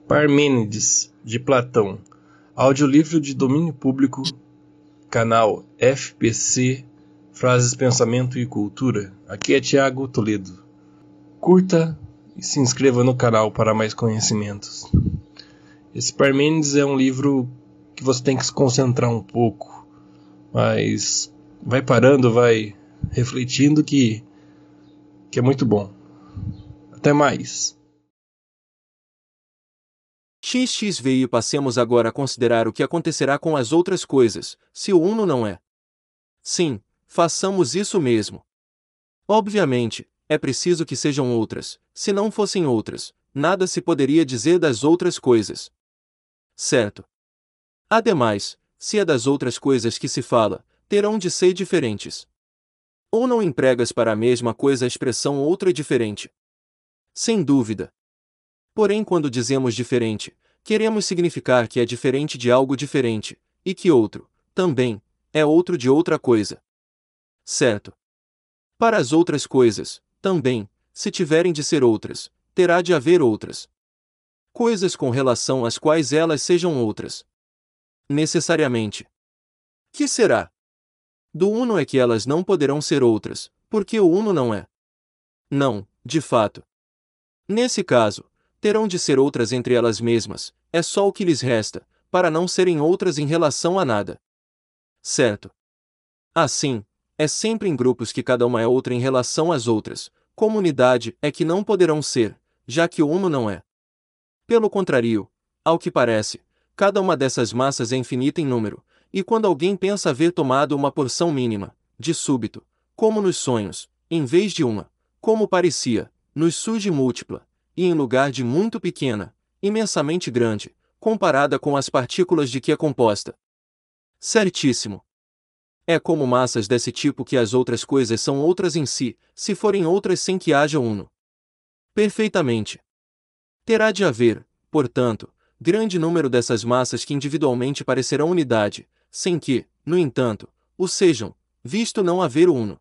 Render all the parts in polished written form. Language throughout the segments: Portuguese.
Parmênides, de Platão. Audiolivro de domínio público, canal FPC, Frases, Pensamento e Cultura. Aqui é Tiago Toledo. Curta e se inscreva no canal para mais conhecimentos. Esse Parmênides é um livro que você tem que se concentrar um pouco, mas vai parando, vai refletindo que é muito bom. Até mais. XX veio e passemos agora a considerar o que acontecerá com as outras coisas, se o uno não é. Sim, façamos isso mesmo. Obviamente, é preciso que sejam outras, se não fossem outras, nada se poderia dizer das outras coisas. Certo? Ademais, se é das outras coisas que se fala, terão de ser diferentes. Ou não empregas para a mesma coisa a expressão outra e diferente? Sem dúvida. Porém, quando dizemos diferente, queremos significar que é diferente de algo diferente, e que outro, também, é outro de outra coisa. Certo? Para as outras coisas, também, se tiverem de ser outras, terá de haver outras coisas com relação às quais elas sejam outras. Necessariamente. Que será? Do uno é que elas não poderão ser outras, porque o uno não é. Não, de fato. Nesse caso, terão de ser outras entre elas mesmas, é só o que lhes resta, para não serem outras em relação a nada. Certo? Assim, é sempre em grupos que cada uma é outra em relação às outras, comunidade é que não poderão ser, já que o uno não é. Pelo contrário, ao que parece, cada uma dessas massas é infinita em número, e quando alguém pensa haver tomado uma porção mínima, de súbito, como nos sonhos, em vez de uma, como parecia, nos surge múltipla, e em lugar de muito pequena, imensamente grande, comparada com as partículas de que é composta. Certíssimo. É como massas desse tipo que as outras coisas são outras em si, se forem outras sem que haja uno. Perfeitamente. Terá de haver, portanto, grande número dessas massas que individualmente parecerão unidade, sem que, no entanto, o sejam, visto não haver o uno.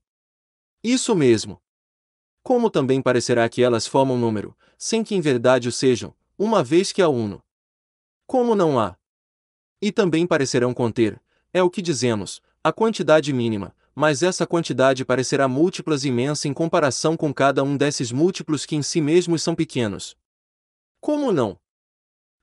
Isso mesmo. Como também parecerá que elas formam número, sem que em verdade o sejam, uma vez que há uno. Como não há. E também parecerão conter, é o que dizemos, a quantidade mínima, mas essa quantidade parecerá múltiplas e imensa em comparação com cada um desses múltiplos que em si mesmos são pequenos. Como não?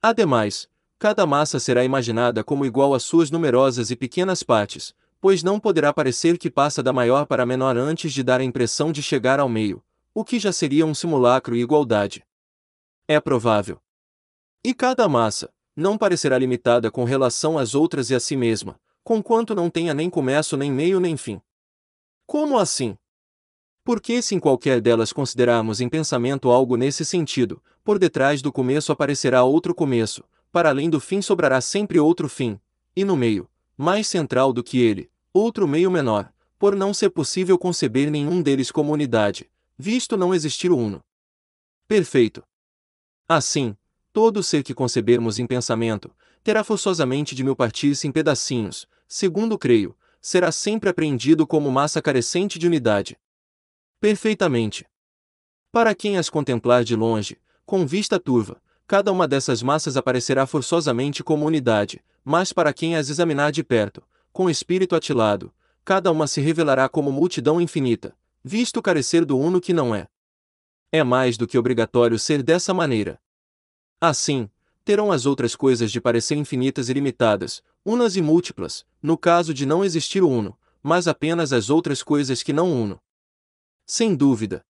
Ademais, cada massa será imaginada como igual às suas numerosas e pequenas partes, pois não poderá parecer que passa da maior para a menor antes de dar a impressão de chegar ao meio, o que já seria um simulacro e igualdade. É provável. E cada massa não parecerá limitada com relação às outras e a si mesma, conquanto não tenha nem começo nem meio nem fim. Como assim? Porque se em qualquer delas considerarmos em pensamento algo nesse sentido, por detrás do começo aparecerá outro começo, para além do fim sobrará sempre outro fim, e no meio, mais central do que ele, outro meio menor, por não ser possível conceber nenhum deles como unidade, visto não existir o uno. Perfeito. Assim, todo ser que concebermos em pensamento, terá forçosamente de mil partir-se em pedacinhos, segundo creio, será sempre apreendido como massa carecente de unidade. Perfeitamente. Para quem as contemplar de longe, com vista turva, cada uma dessas massas aparecerá forçosamente como unidade, mas para quem as examinar de perto, com espírito atilado, cada uma se revelará como multidão infinita, visto carecer do uno que não é. É mais do que obrigatório ser dessa maneira. Assim, terão as outras coisas de parecer infinitas e limitadas, unas e múltiplas, no caso de não existir o uno, mas apenas as outras coisas que não uno. Sem dúvida.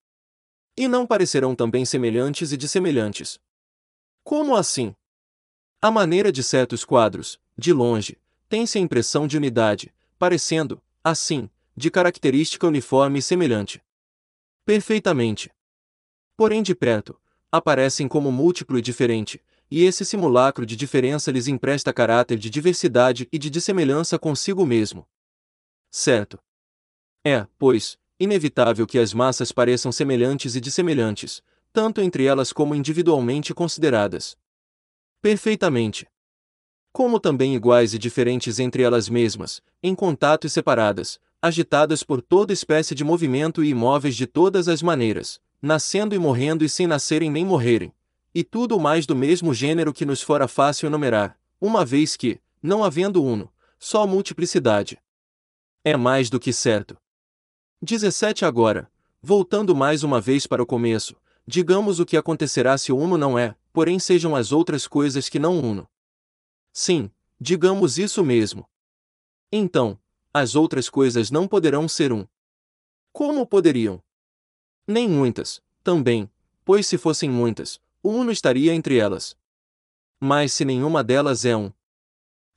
E não parecerão também semelhantes e dissemelhantes. Como assim? À maneira de certos quadros, de longe, tem-se a impressão de unidade, parecendo, assim, de característica uniforme e semelhante. Perfeitamente. Porém de perto, aparecem como múltiplo e diferente, e esse simulacro de diferença lhes empresta caráter de diversidade e de dissemelhança consigo mesmo. Certo. É, pois, inevitável que as massas pareçam semelhantes e dissemelhantes, tanto entre elas como individualmente consideradas. Perfeitamente. Como também iguais e diferentes entre elas mesmas, em contato e separadas, agitadas por toda espécie de movimento e imóveis de todas as maneiras, nascendo e morrendo e sem nascerem nem morrerem, e tudo mais do mesmo gênero que nos fora fácil enumerar, uma vez que, não havendo uno, só multiplicidade. É mais do que certo. 17 Agora, voltando mais uma vez para o começo, digamos o que acontecerá se o uno não é, porém sejam as outras coisas que não uno. Sim, digamos isso mesmo. Então, as outras coisas não poderão ser um. Como poderiam? Nem muitas, também, pois se fossem muitas, o uno estaria entre elas. Mas se nenhuma delas é um,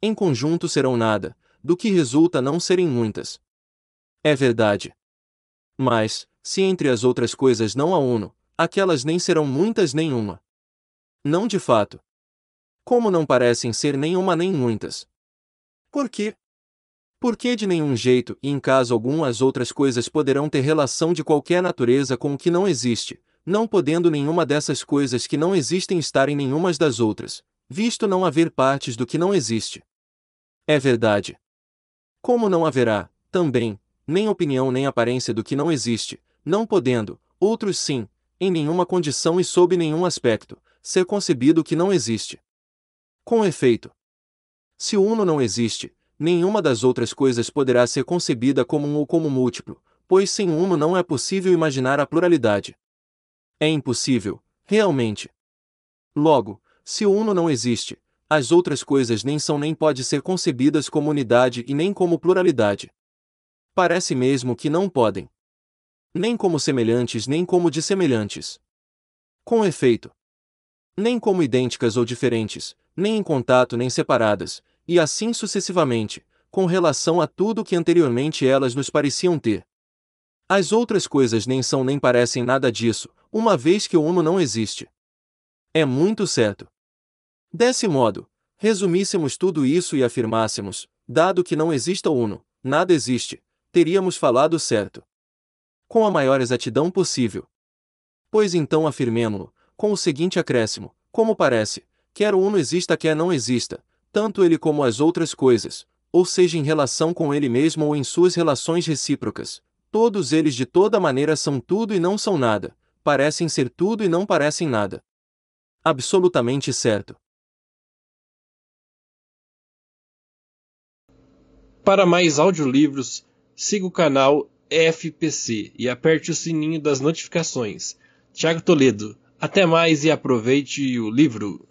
em conjunto serão nada, do que resulta não serem muitas. É verdade. Mas, se entre as outras coisas não há uno, aquelas nem serão muitas nem uma. Não de fato. Como não parecem ser nem uma nem muitas? Por quê? Porque de nenhum jeito e em caso algum as outras coisas poderão ter relação de qualquer natureza com o que não existe, não podendo nenhuma dessas coisas que não existem estar em nenhumas das outras, visto não haver partes do que não existe. É verdade. Como não haverá, também, nem opinião nem aparência do que não existe, não podendo, outros sim, em nenhuma condição e sob nenhum aspecto, ser concebido o que não existe. Com efeito, se o uno não existe, nenhuma das outras coisas poderá ser concebida como um ou como múltiplo, pois sem uno não é possível imaginar a pluralidade. É impossível, realmente. Logo, se o uno não existe, as outras coisas nem são nem pode ser concebidas como unidade e nem como pluralidade. Parece mesmo que não podem. Nem como semelhantes nem como dissemelhantes. Com efeito, nem como idênticas ou diferentes, nem em contato nem separadas, e assim sucessivamente, com relação a tudo que anteriormente elas nos pareciam ter. As outras coisas nem são nem parecem nada disso, uma vez que o uno não existe. É muito certo. Desse modo, resumíssemos tudo isso e afirmássemos, dado que não exista o uno, nada existe, teríamos falado certo. Com a maior exatidão possível. Pois então afirmemo-lo, com o seguinte acréscimo, como parece, quer o uno exista quer não exista, tanto ele como as outras coisas, ou seja em relação com ele mesmo ou em suas relações recíprocas, todos eles de toda maneira são tudo e não são nada, parecem ser tudo e não parecem nada. Absolutamente certo. Para mais audiolivros, siga o canal FPC e aperte o sininho das notificações. Tiago Toledo, até mais e aproveite o livro.